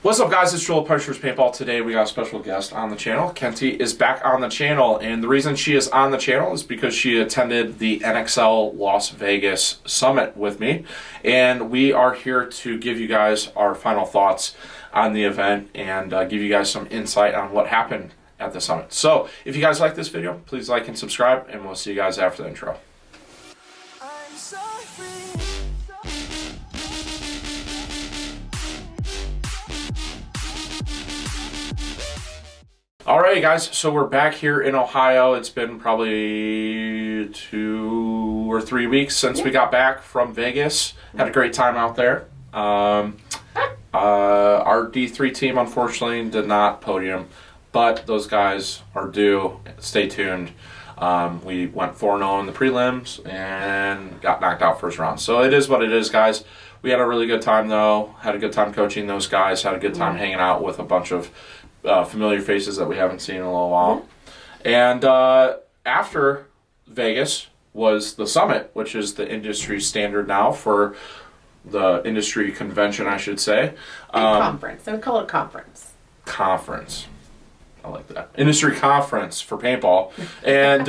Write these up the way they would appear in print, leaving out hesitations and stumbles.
What's up, guys? It's Joel of PUNISHER'S Paintball. Today we got a special guest on the channel. Kentee is back on the channel, and the reason she is on the channel is because she attended the NXL Las Vegas Summit with me, and we are here to give you guys our final thoughts on the event and give you guys some insight on what happened at the summit. So, if you guys like this video, please like and subscribe, and we'll see you guys after the intro. Alright guys, so we're back here in Ohio. It's been probably 2 or 3 weeks since we got back from Vegas. Had a great time out there. Our D3 team unfortunately did not podium, but those guys are due. Stay tuned. We went 4-0 in the prelims and got knocked out first round. So it is what it is, guys. We had a really good time though. Had a good time coaching those guys. Had a good time hanging out with a bunch of familiar faces that we haven't seen in a little while. And after Vegas was the summit, which is the industry standard now for the industry convention, I should say. Conference. I would call it a conference. Conference. I like that. Industry conference for paintball. And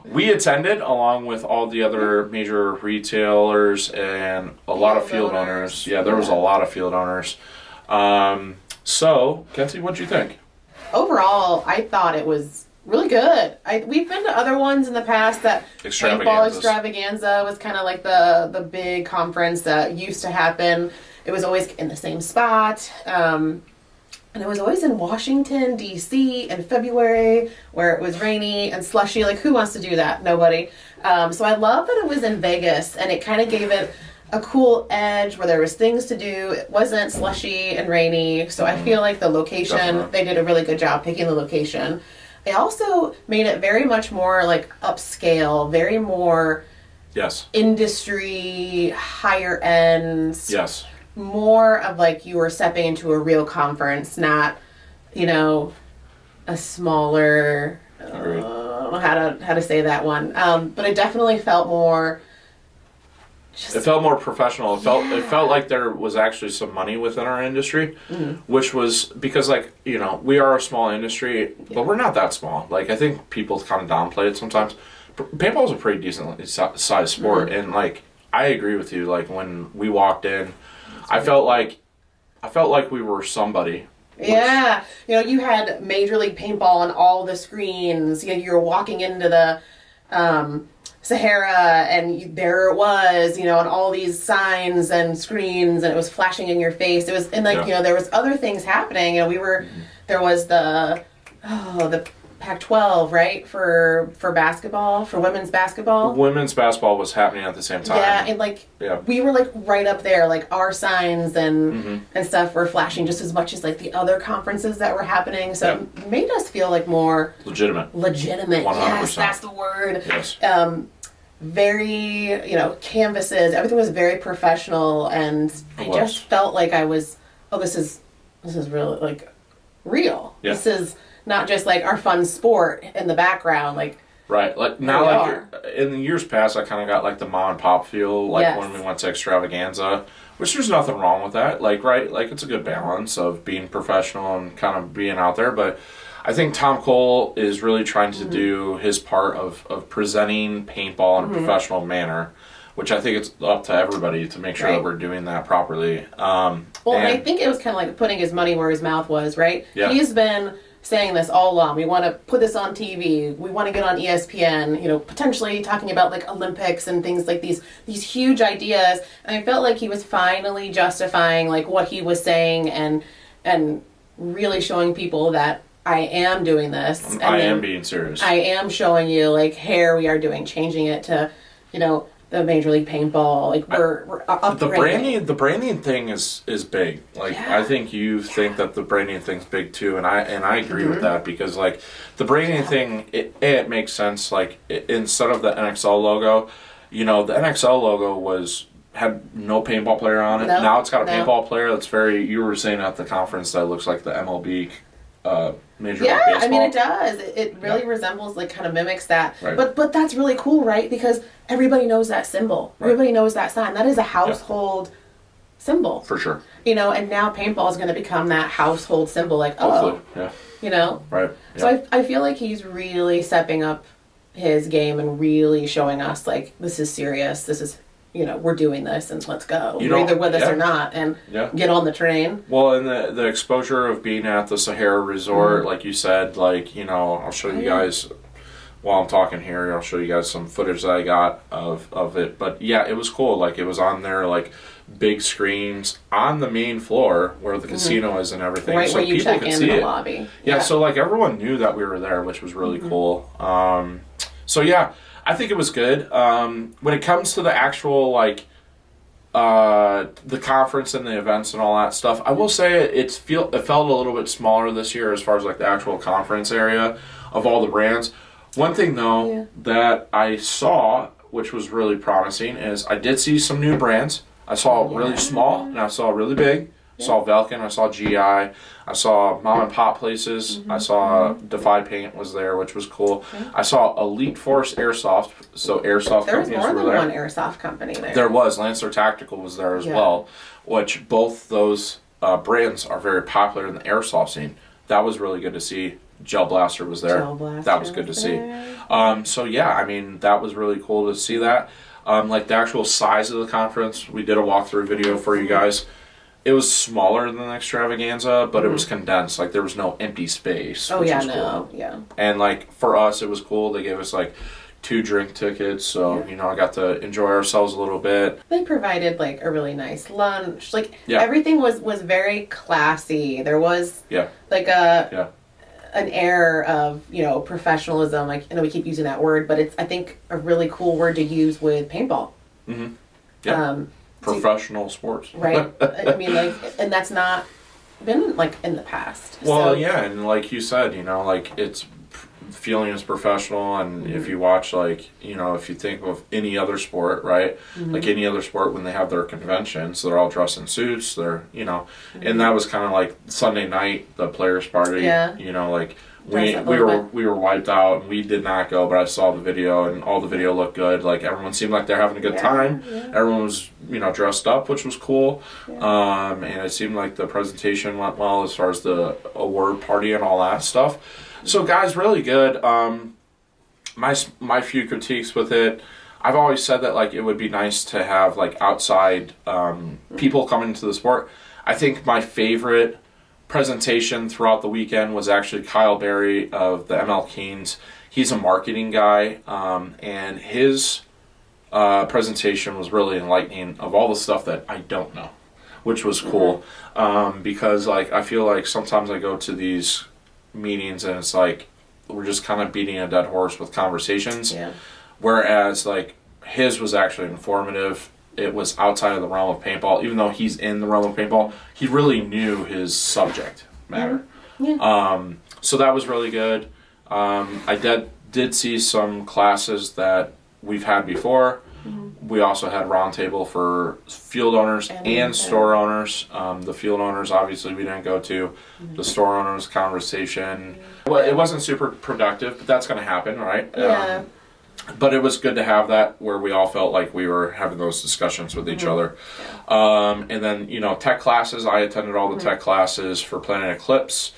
we attended along with all the other major retailers and a lot of field owners. Yeah, there was a lot of field owners. So, Kentee, what'd you think? Overall, I thought it was really good. We've been to other ones in the past that Paintball Extravaganza was kind of like the big conference that used to happen. It was always in the same spot. And it was always in Washington, D.C. in February where it was rainy and slushy. Like, who wants to do that? Nobody. So I love that it was in Vegas, and it kind of gave it a cool edge where there was things to do. It wasn't slushy and rainy, so I feel like the location, they did a really good job picking the location. They also made it very much more like upscale, very more industry, higher ends. Yes. More of like you were stepping into a real conference, not, you know, a smaller, I don't know how to say that one. But it definitely felt more it felt more professional. It felt like there was actually some money within our industry, which was because, like, you know, we are a small industry, but we're not that small. Like, I think people kind of downplay it sometimes. Paintball is a pretty decent sized sport, and like, I agree with you. Like, when we walked in, I felt like we were somebody. Yeah, you know, you had Major League Paintball on all the screens. You know, you were walking into the Sahara, and there it was, you know, on all these signs and screens, and it was flashing in your face. It was, and like, you know, there was other things happening. You know, we were, there was the Pac-12, right, for basketball, for women's basketball. Women's basketball was happening at the same time. Yeah, and like, we were like right up there, like our signs and stuff were flashing just as much as like the other conferences that were happening. So it made us feel like more legitimate. 100%. Yes, that's the word. Yes. Very, you know, canvases. Everything was very professional, and I just felt like I was, oh, this is really like real. Yeah. This is not just like our fun sport in the background, like. Right, like now, like in the years past, I kind of got like the mom and pop feel, like when we went to Extravaganza, which there's nothing wrong with that. Like, right, like it's a good balance of being professional and kind of being out there. But I think Tom Cole is really trying to do his part of presenting paintball in a professional manner, which I think it's up to everybody to make sure that we're doing that properly. Well, and I think it was kind of like putting his money where his mouth was, right? Yeah. He's been saying this all along. We want to put this on TV. We want to get on ESPN, you know, potentially talking about like Olympics and things like these huge ideas. And I felt like he was finally justifying like what he was saying and really showing people that I am doing this. I am being serious. I am showing you like here we are doing, changing it to, you know, the Major League Paintball. Like we're upgrading. The branding thing is big. Like I think you think that the branding thing's big too, and I agree with that, because like the branding thing, it makes sense. Like instead of the NXL logo, you know, the NXL logo had no paintball player on it. Now it's got a paintball player that's very. You were saying at the conference that looks like the MLB. Major League Baseball. I mean, it does. It really resembles, like, kind of mimics that. Right. But that's really cool, right? Because everybody knows that symbol. Right. Everybody knows that sign. That is a household symbol. For sure. You know, and now paintball is going to become that household symbol. Like, hopefully, yeah. You know? Right. Yeah. So I feel like he's really stepping up his game and really showing us, like, this is serious. This is, you know, we're doing this and let's go. You're either with us or not, and get on the train. Well, and the exposure of being at the Sahara Resort, like you said, like, you know, I'll show you guys, while I'm talking here, I'll show you guys some footage that I got of it. But yeah, it was cool. Like, it was on there, like, big screens on the main floor where the casino is and everything. Right, so where you people check could in see the it. lobby. Yeah, so, like, everyone knew that we were there, which was really cool. So yeah, I think it was good. When it comes to the actual, like, the conference and the events and all that stuff, I will say it felt a little bit smaller this year as far as, like, the actual conference area of all the brands. One thing, though, that I saw, which was really promising, is I did see some new brands. I saw really small and I saw really big. I saw Velkin, I saw GI, I saw mom and pop places, I saw Defy Paint was there, which was cool. I saw Elite Force Airsoft, so airsoft there was companies more were than there. one airsoft company there. There was. Lancer Tactical was there as well, which both those brands are very popular in the airsoft scene. That was really good to see. Gel Blaster was there. That was good to see. So yeah, I mean, that was really cool to see that. Like, the actual size of the conference, we did a walkthrough video for you guys. It was smaller than the Extravaganza, but it was condensed. Like, there was no empty space. Oh, which yeah, was no. cool. Yeah. And, like, for us, it was cool. They gave us, like, 2 drink tickets, so, you know, I got to enjoy ourselves a little bit. They provided, like, a really nice lunch. Like, everything was very classy. There was, like, an air of, you know, professionalism. Like, I know we keep using that word, but it's, I think, a really cool word to use with paintball. Mm-hmm. Yeah. Professional sports. Right. I mean, like, and that's not been, like, in the past. Well, yeah, and like you said, you know, like, it's feeling is professional, and if you watch, like, you know, if you think of any other sport, right, like any other sport, when they have their conventions, they're all dressed in suits, they're, you know, and that was kind of like Sunday night, the players party, you know, like, we were wiped out and we did not go, but I saw the video and all the video looked good. Like, everyone seemed like they're having a good time. Everyone was, you know, dressed up, which was cool. And it seemed like the presentation went well as far as the award party and all that stuff. So, guys, really good. My few critiques with it, I've always said that, like, it would be nice to have, like, outside people coming into the sport. I think my favorite presentation throughout the weekend was actually Kyle Berry of the ML Kings. He's a marketing guy, and his presentation was really enlightening of all the stuff that I don't know, which was cool. Because, like, I feel like sometimes I go to these meetings and it's like we're just kind of beating a dead horse with conversations. Whereas, like, his was actually informative. It was outside of the realm of paintball. Even though he's in the realm of paintball, he really knew his subject matter. So that was really good. I did see some classes that we've had before. We also had roundtable for field owners and store owners. The field owners, obviously, we didn't go to. The store owners conversation, well, it wasn't super productive, but that's going to happen, right? But it was good to have that where we all felt like we were having those discussions with each other. And then, you know, tech classes. I attended all the tech classes for Planet Eclipse,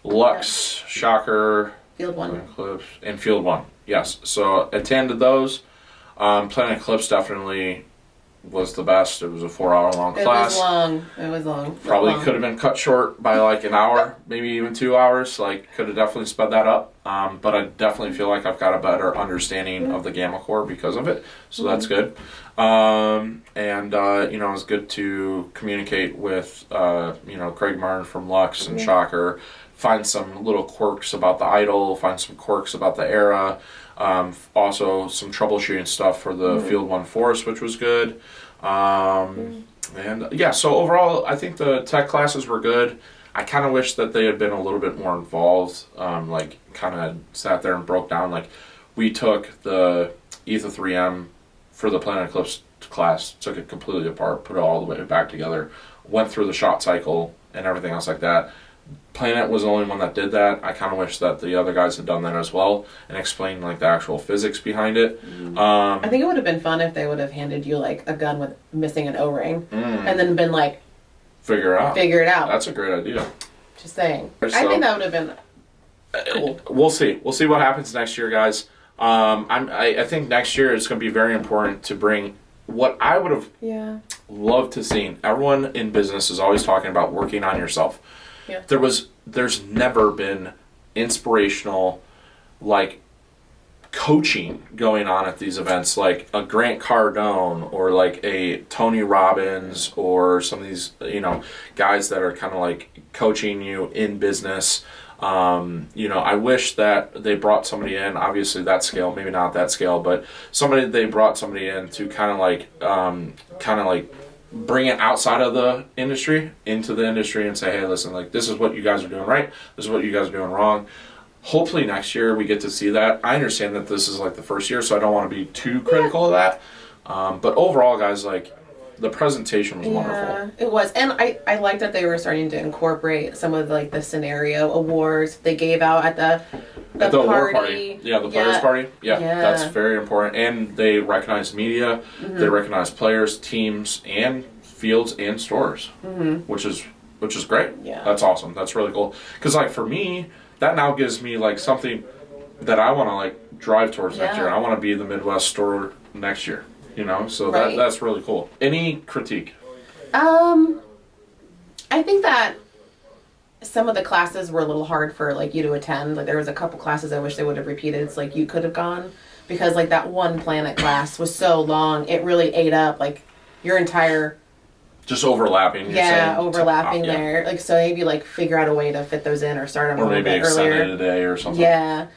Lux, Shocker, Field 1, Eclipse, and Field 1. Yes, so attended those. Planet Eclipse definitely was the best. It was a 4-hour long class. It was long. Probably could have been cut short by like an hour, maybe even 2 hours. Like, could have definitely sped that up. But I definitely feel like I've got a better understanding of the Gamma Core because of it. So that's good. And you know, it was good to communicate with, you know, Craig Martin from Lux and Shocker, find some little quirks about the idol, find some quirks about the era. Also some troubleshooting stuff for the Field 1 Force, which was good. And yeah, so overall, I think the tech classes were good. I kind of wish that they had been a little bit more involved, like kind of sat there and broke down. Like, we took the Ether 3M for the Planet Eclipse class, took it completely apart, put it all the way back together, went through the shot cycle and everything else like that. Planet was the only one that did that. I kind of wish that the other guys had done that as well and explained like the actual physics behind it. I think it would have been fun if they would have handed you like a gun with missing an O-ring and then been like, figure it out. That's a great idea. Just saying. So, I think that would have been cool. We'll see what happens next year, guys. I think next year is going to be very important to bring what I would have loved to see. Everyone in business is always talking about working on yourself. Yeah. There's never been inspirational like coaching going on at these events, like a Grant Cardone or like a Tony Robbins or some of these guys that are kind of like coaching you in business. I wish that they brought somebody in, obviously that scale, maybe not that scale, but they brought somebody in to kind of like bring it outside of the industry into the industry and say, hey, listen, like this is what you guys are doing right, this is what you guys are doing wrong. Hopefully next year we get to see that. I understand that this is like the first year, so I don't want to be too critical of that. But overall, guys, like the presentation was wonderful. It was, and I like that they were starting to incorporate some of like the scenario awards they gave out at the award party. Yeah, the players party. Yeah, that's very important. And they recognize media, they recognize players, teams, and fields and stores, which is great. Yeah, that's awesome. That's really cool. Because like for me, that now gives me like something that I want to like drive towards next year. I want to be the Midwest store next year. So that's really cool. Any critique? I think that some of the classes were a little hard for like you to attend. Like there was a couple classes I wish they would have repeated. It's like you could have gone because like that one planet class was so long. It really ate up like your entire. Just overlapping. Overlapping there. Like so maybe like figure out a way to fit those in or start them a little bit earlier. Or maybe extend it a day or something. Yeah.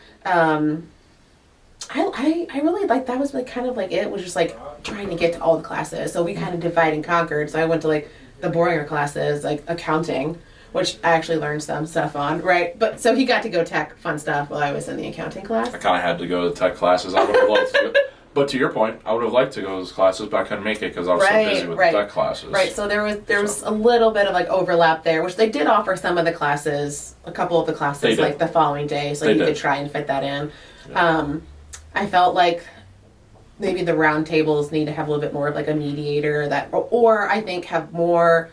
I really like that was like kind of like it was just like trying to get to all the classes. So we kind of divide and conquered. So I went to like the boringer classes, like accounting, which I actually learned some stuff on, right? But so he got to go tech fun stuff while I was in the accounting class. I kind of had to go to tech classes. I would have loved to. But to your point, I would have liked to go to those classes, but I couldn't make it because I was so busy with the tech classes. Right. So there was a little bit of like overlap there, which they did offer some of the classes, a couple of the classes like the following day, so you could try and fit that in. Yeah. I felt like maybe the round tables need to have a little bit more of like a mediator or I think have more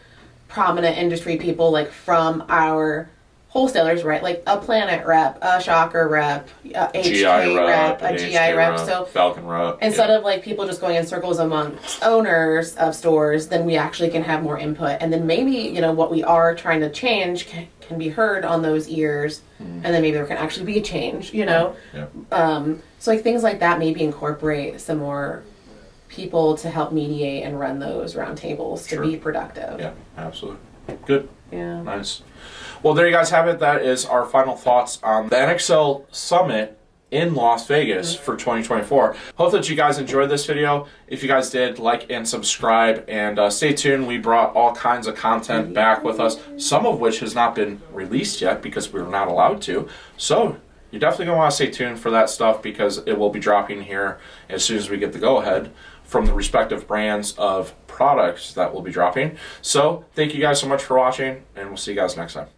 prominent industry people like from our wholesalers, right? Like a Planet rep, a Shocker rep, a HK rep, a GI rep. So Falcon rep. Instead of like people just going in circles amongst owners of stores, then we actually can have more input. And then maybe, what we are trying to change can be heard on those ears. And then maybe there can actually be a change, Yeah. So like things like that, maybe incorporate some more people to help mediate and run those round tables to be productive. Yeah, absolutely. Good. Yeah. Nice. Well, there you guys have it. That is our final thoughts on the NXL Summit in Las Vegas for 2024. Hope that you guys enjoyed this video. If you guys did, like and subscribe, and stay tuned. We brought all kinds of content back with us, some of which has not been released yet because we're not allowed to. So you're definitely going to want to stay tuned for that stuff because it will be dropping here as soon as we get the go-ahead from the respective brands of products that will be dropping. So thank you guys so much for watching, and we'll see you guys next time.